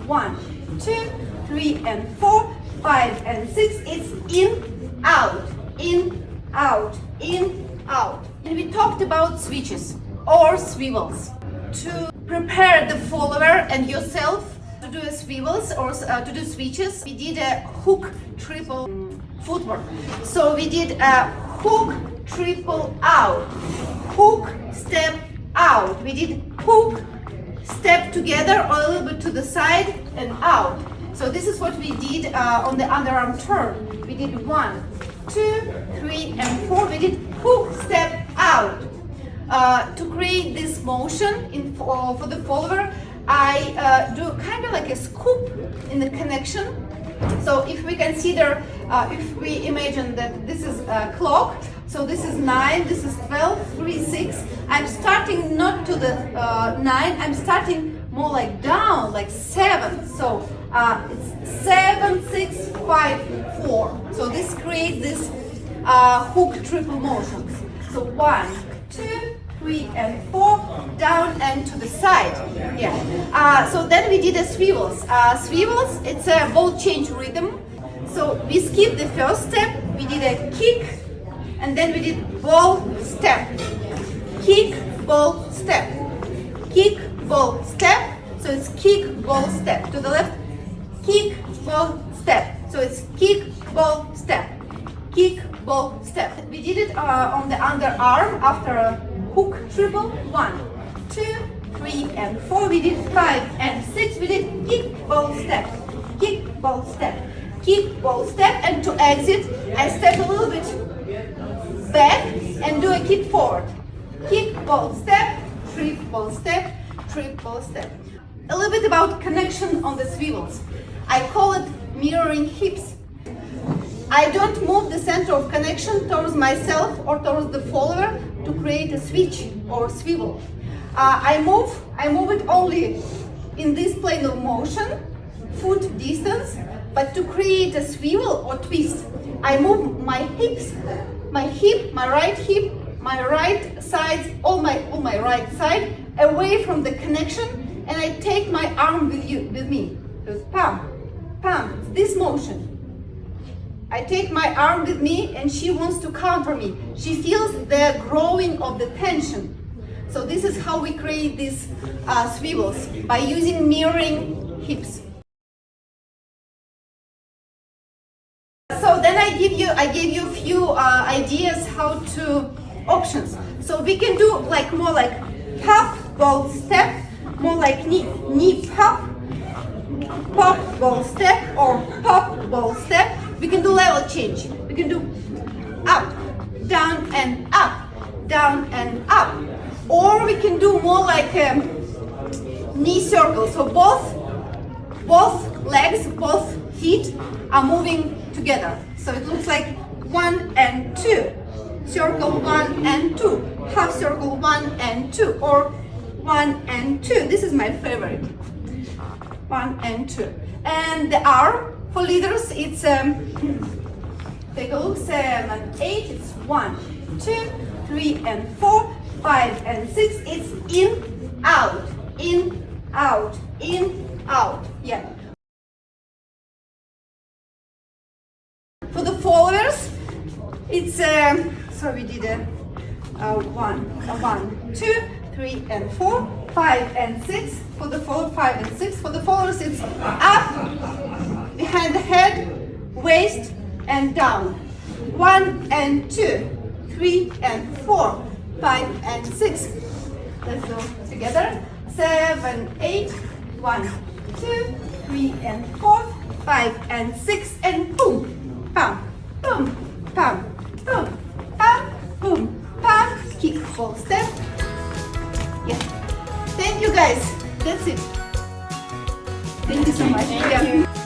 1, 2, 3 and 4, 5 and 6. It's in, out, in, out, in, out. And we talked about switches or swivels. To prepare the follower and yourself to do a swivels or to do switches, we did a hook triple footwork. So we did a hook triple out, hook step out. We did hook step together or a little bit to the side and out. So this is what we did on the underarm turn. We did 1, 2, 3 and 4. We did hook step out. To create this motion for the follower, I do kind of like a scoop in the connection. So if we consider, if we imagine that this is a clock, so this is 9, this is 12, 3, 6. I'm starting not to the 9, I'm starting more like down, like 7. So it's 7, 6, 5, 4. So this creates this hook triple motions. So 1, 2, 3 and 4, down and to the side. Yeah. So then we did a swivels. Swivels, it's a ball change rhythm. So we skipped the first step. We did a kick, and then we did ball step. Kick, ball, step. Kick, ball, step. So it's kick, ball, step. To the left, kick, ball, step. So it's kick, ball, step. Kick, ball, step. We did it on the underarm after a hook triple. 1, 2, 3 and 4. We did 5 and 6. We did kick, ball, step. Kick, ball, step. Kick, ball, step. And to exit, I step a little bit back and do a kick forward. Kick, ball, step. Trip, ball, step. Trip, ball, step. A little bit about connection on the swivels. I call it mirroring hips. I don't move the center of connection towards myself or towards the follower to create a switch or swivel. I move it only in this plane of motion, foot distance, but to create a swivel or twist, I move my hips, my hip, my right side, all my right side away from the connection, and I take my arm with me. So it's pam, pam, it's this motion. I take my arm with me and she wants to counter me. She feels the growing of the tension. So this is how we create these swivels, by using mirroring hips. So then I gave you a few ideas how to options. So we can do like more like pop, ball, step, more like knee pop, pop, ball, step, or pop, ball, step. We can do level change. We can do up, down and up, down and up. Or we can do more like a knee circle. So both legs, both feet are moving together. So it looks like 1 and 2. Circle 1 and 2. Half circle 1 and 2. Or 1 and 2. This is my favorite. 1 and 2. And the arm for leaders, it's take a look, 7, 8, it's 1, 2, 3 and 4, 5 and 6. It's in, out, in, out, in, out. Yeah. For the followers, it's so we did a 1, 2, 3 and 4, 5 and 6. For the follower, 5 and 6. For the followers, it's up, behind the head, waist and down. 1 and 2, 3 and 4, 5 and 6. Let's go together. 7, 8, 1, 2, 3 and 4, 5 and 6 and boom, pam, boom, pam, boom, pam, boom, pam. Kick, ball, step. Yes. Thank you guys. That's it. Thank you so much. Thank you.